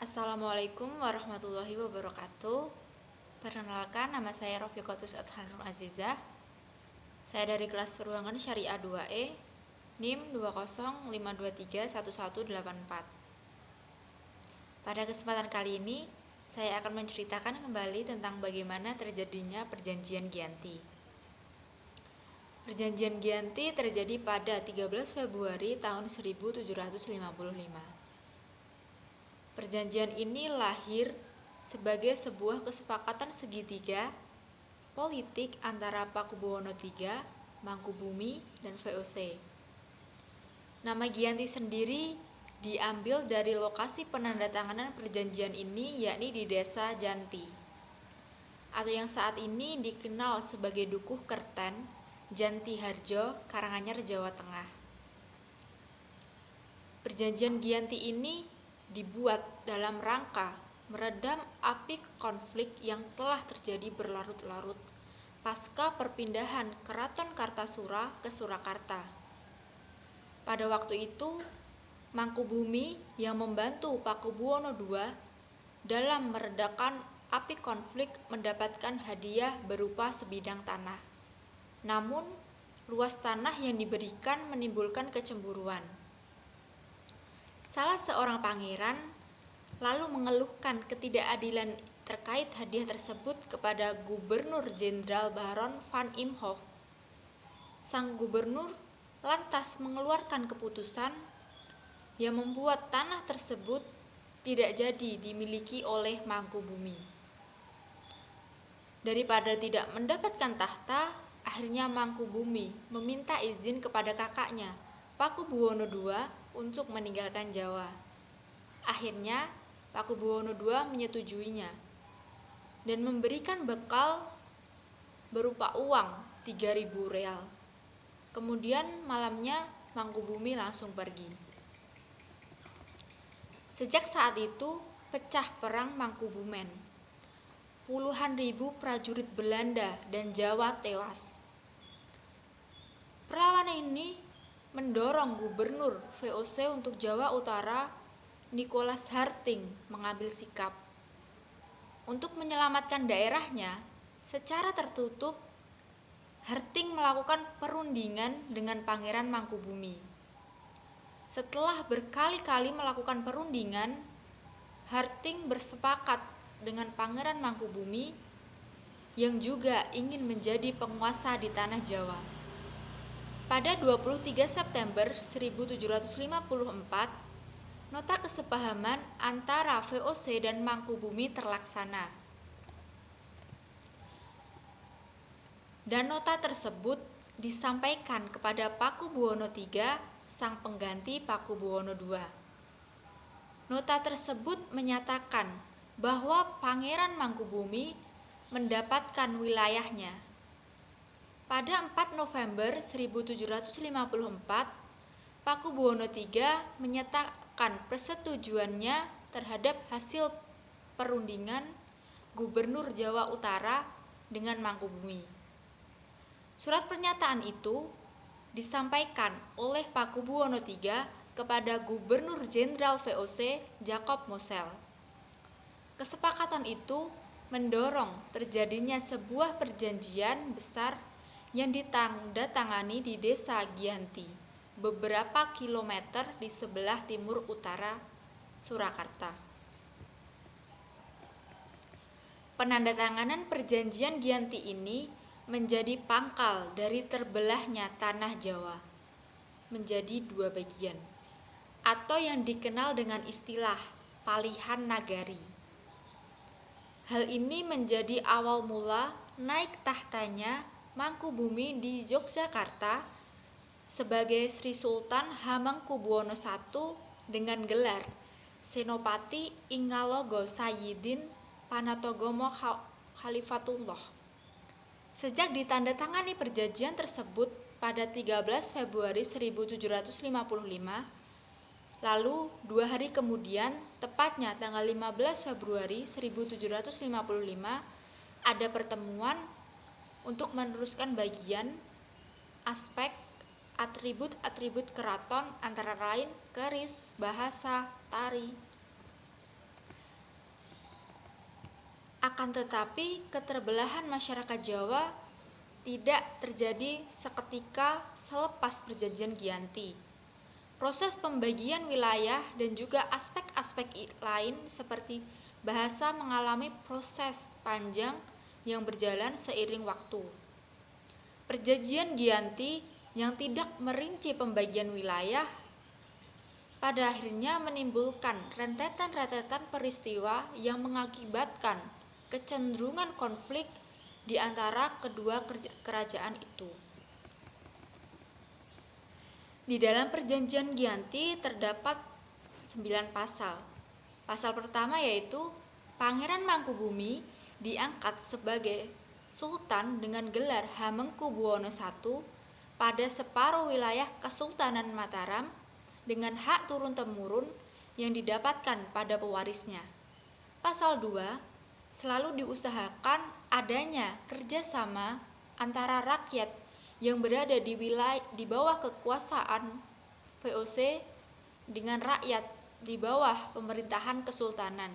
Assalamualaikum warahmatullahi wabarakatuh. Perkenalkan, nama saya Rofiqatus Adhanur Azizah. Saya dari kelas Perbankan Syariah 2E, NIM 205231184. Pada kesempatan kali ini, saya akan menceritakan kembali tentang bagaimana terjadinya Perjanjian Giyanti. Perjanjian Giyanti terjadi pada 13 Februari tahun 1755. Perjanjian ini lahir sebagai sebuah kesepakatan segitiga politik antara Pakubuwono III, Mangkubumi, dan VOC. Nama Giyanti sendiri diambil dari lokasi penandatanganan perjanjian ini, yakni di Desa Janti, atau yang saat ini dikenal sebagai Dukuh Kerten, Janti Harjo, Karanganyar, Jawa Tengah. Perjanjian Giyanti ini dibuat dalam rangka meredam api konflik yang telah terjadi berlarut-larut pasca perpindahan Keraton Kartasura ke Surakarta. Pada waktu itu, Mangkubumi yang membantu Pakubuwono II dalam meredakan api konflik mendapatkan hadiah berupa sebidang tanah. Namun, luas tanah yang diberikan menimbulkan kecemburuan. Salah seorang pangeran lalu mengeluhkan ketidakadilan terkait hadiah tersebut kepada Gubernur Jenderal Baron van Imhoff. Sang gubernur lantas mengeluarkan keputusan yang membuat tanah tersebut tidak jadi dimiliki oleh Mangkubumi. Daripada tidak mendapatkan tahta, akhirnya Mangkubumi meminta izin kepada kakaknya, Pakubuwono II, untuk meninggalkan Jawa. Akhirnya, Pakubuwono II menyetujuinya dan memberikan bekal berupa uang 3.000 real. Kemudian malamnya Mangkubumi langsung pergi. Sejak saat itu pecah perang Mangkubumen. Puluhan ribu prajurit Belanda dan Jawa tewas. Perlawanan ini mendorong Gubernur VOC untuk Jawa Utara, Nicholas Harting, mengambil sikap. Untuk menyelamatkan daerahnya, secara tertutup, Harting melakukan perundingan dengan Pangeran Mangkubumi. Setelah berkali-kali melakukan perundingan, Harting bersepakat dengan Pangeran Mangkubumi yang juga ingin menjadi penguasa di tanah Jawa. Pada 23 September 1754, nota kesepahaman antara VOC dan Mangkubumi terlaksana. Dan nota tersebut disampaikan kepada Pakubuwono III, sang pengganti Pakubuwono II. Nota tersebut menyatakan bahwa Pangeran Mangkubumi mendapatkan wilayahnya. Pada 4 November 1754, Pakubuwono III menyatakan persetujuannya terhadap hasil perundingan Gubernur Jawa Utara dengan Mangkubumi. Surat pernyataan itu disampaikan oleh Pakubuwono III kepada Gubernur Jenderal VOC Jacob Mosel. Kesepakatan itu mendorong terjadinya sebuah perjanjian besar yang ditandatangani di Desa Giyanti, beberapa kilometer di sebelah timur utara Surakarta. Penandatanganan perjanjian Giyanti ini menjadi pangkal dari terbelahnya tanah Jawa menjadi dua bagian, atau yang dikenal dengan istilah Palihan Nagari. Hal ini menjadi awal mula naik tahtanya Mangkubumi di Yogyakarta sebagai Sri Sultan Hamengkubuwono I dengan gelar Senopati Ingalogo Sayyidin Panatogomo Khalifatullah. Sejak ditandatangani perjanjian tersebut pada 13 Februari 1755, lalu 2 hari kemudian, tepatnya tanggal 15 Februari 1755, ada pertemuan untuk meneruskan bagian aspek atribut-atribut keraton antara lain keris, bahasa, tari. Akan tetapi, keterbelahan masyarakat Jawa tidak terjadi seketika selepas Perjanjian Giyanti. Proses pembagian wilayah dan juga aspek-aspek lain seperti bahasa mengalami proses panjang yang berjalan seiring waktu. Perjanjian Giyanti yang tidak merinci pembagian wilayah pada akhirnya menimbulkan rentetan-rentetan peristiwa yang mengakibatkan kecenderungan konflik di antara kedua kerajaan itu. Di dalam Perjanjian Giyanti terdapat 9 pasal. Pasal pertama yaitu Pangeran Mangkubumi diangkat sebagai Sultan dengan gelar Hamengkubuwono I pada separuh wilayah Kesultanan Mataram dengan hak turun-temurun yang didapatkan pada pewarisnya. Pasal 2, selalu diusahakan adanya kerjasama antara rakyat yang berada di bawah kekuasaan VOC dengan rakyat di bawah pemerintahan kesultanan.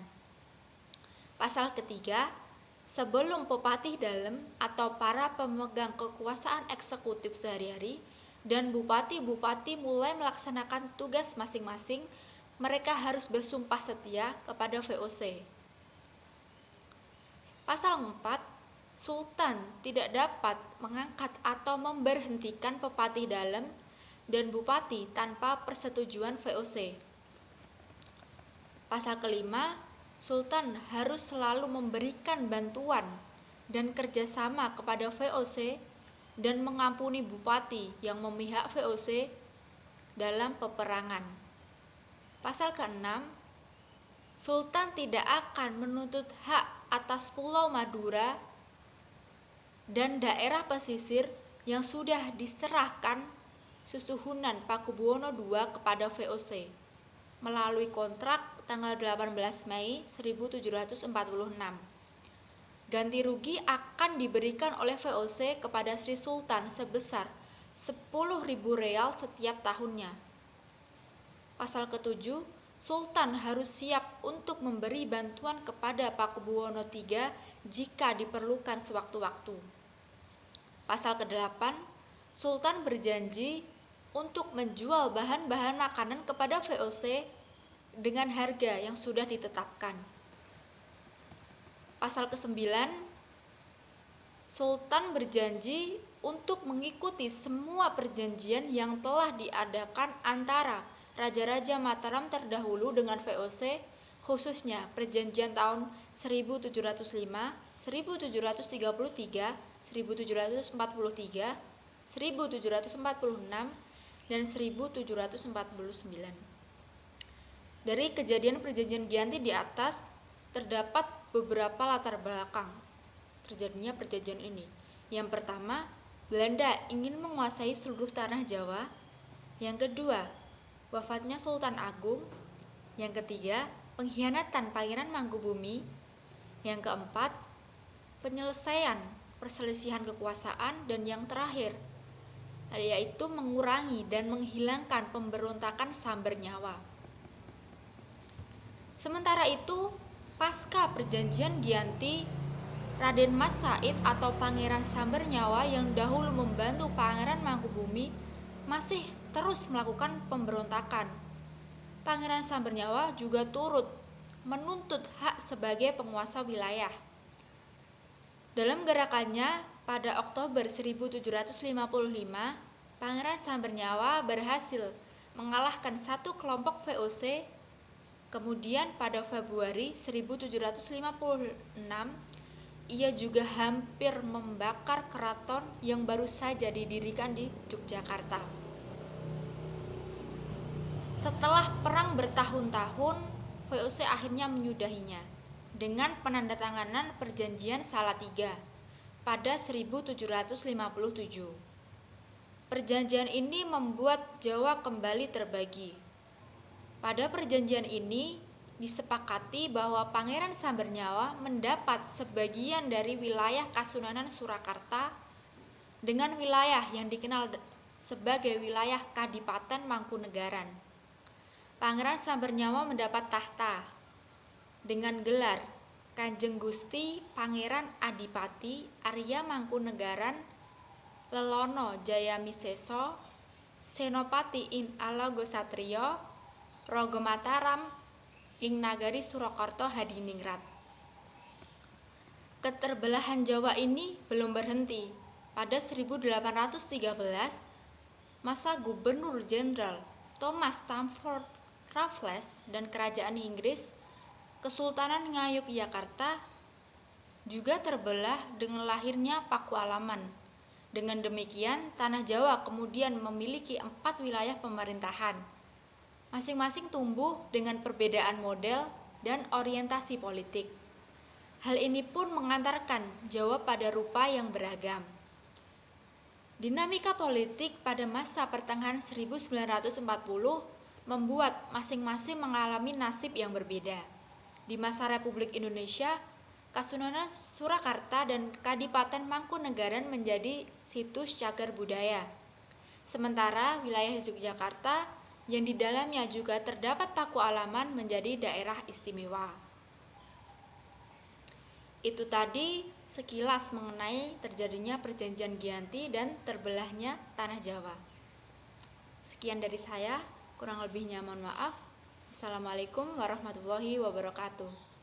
Pasal ketiga, sebelum Pepatih Dalem atau para pemegang kekuasaan eksekutif sehari-hari dan bupati-bupati mulai melaksanakan tugas masing-masing, mereka harus bersumpah setia kepada VOC. Pasal 4, Sultan tidak dapat mengangkat atau memberhentikan Pepatih Dalem dan Bupati tanpa persetujuan VOC. Pasal kelima, Sultan harus selalu memberikan bantuan dan kerjasama kepada VOC dan mengampuni Bupati yang memihak VOC dalam peperangan. Pasal ke-6, Sultan tidak akan menuntut hak atas Pulau Madura dan daerah pesisir yang sudah diserahkan Susuhunan Pakubuwono II kepada VOC melalui kontrak tanggal 18 Mei 1746. Ganti rugi akan diberikan oleh VOC kepada Sri Sultan sebesar 10.000 real setiap tahunnya. Pasal ke-7, Sultan harus siap untuk memberi bantuan kepada Pakubuwono III jika diperlukan sewaktu-waktu. Pasal ke-8, Sultan berjanji untuk menjual bahan-bahan makanan kepada VOC dengan harga yang sudah ditetapkan. Pasal ke-9, Sultan berjanji untuk mengikuti semua perjanjian yang telah diadakan antara Raja-Raja Mataram terdahulu dengan VOC, khususnya perjanjian tahun 1705, 1733, 1743, 1746, dan 1749. Dari kejadian perjanjian Giyanti di atas terdapat beberapa latar belakang terjadinya perjanjian ini. Yang pertama, Belanda ingin menguasai seluruh tanah Jawa. Yang kedua, wafatnya Sultan Agung. Yang ketiga, pengkhianatan Pangeran Mangkubumi. Yang keempat, penyelesaian perselisihan kekuasaan. Dan yang terakhir, yaitu mengurangi dan menghilangkan pemberontakan Samber Nyawa. Sementara itu, pasca perjanjian Giyanti, Raden Mas Said atau Pangeran Samber Nyawa yang dahulu membantu Pangeran Mangkubumi masih terus melakukan pemberontakan. Pangeran Samber Nyawa juga turut menuntut hak sebagai penguasa wilayah. Dalam gerakannya pada Oktober 1755, Pangeran Samber Nyawa berhasil mengalahkan satu kelompok VOC. Kemudian pada Februari 1756, ia juga hampir membakar keraton yang baru saja didirikan di Yogyakarta. Setelah perang bertahun-tahun, VOC akhirnya menyudahinya dengan penandatanganan Perjanjian Salatiga pada 1757. Perjanjian ini membuat Jawa kembali terbagi. Pada perjanjian ini disepakati bahwa Pangeran Samber Nyawa mendapat sebagian dari wilayah Kasunanan Surakarta dengan wilayah yang dikenal sebagai wilayah Kadipaten Mangkunegaran. Pangeran Samber Nyawa mendapat tahta dengan gelar Kanjeng Gusti Pangeran Adipati Arya Mangkunegaran Lelono Jayamisesa Senopati ing Alagosatria Raga Mataram ing nagari Surakarta Hadiningrat. Keterbelahan Jawa ini belum berhenti. Pada 1813, masa Gubernur Jenderal Thomas Stamford Raffles dan Kerajaan Inggris, Kesultanan Ngayogyakarta juga terbelah dengan lahirnya Pakualaman. Dengan demikian, Tanah Jawa kemudian memiliki 4 wilayah pemerintahan. Masing-masing tumbuh dengan perbedaan model dan orientasi politik. Hal ini pun mengantarkan Jawa pada rupa yang beragam. Dinamika politik pada masa pertengahan 1940 membuat masing-masing mengalami nasib yang berbeda. Di masa Republik Indonesia, Kasunanan Surakarta dan Kadipaten Mangkunegaran menjadi situs cagar budaya. Sementara wilayah Yogyakarta yang di dalamnya juga terdapat Pakualaman menjadi daerah istimewa. Itu tadi sekilas mengenai terjadinya perjanjian Giyanti dan terbelahnya Tanah Jawa. Sekian dari saya, kurang lebihnya mohon maaf. Assalamualaikum warahmatullahi wabarakatuh.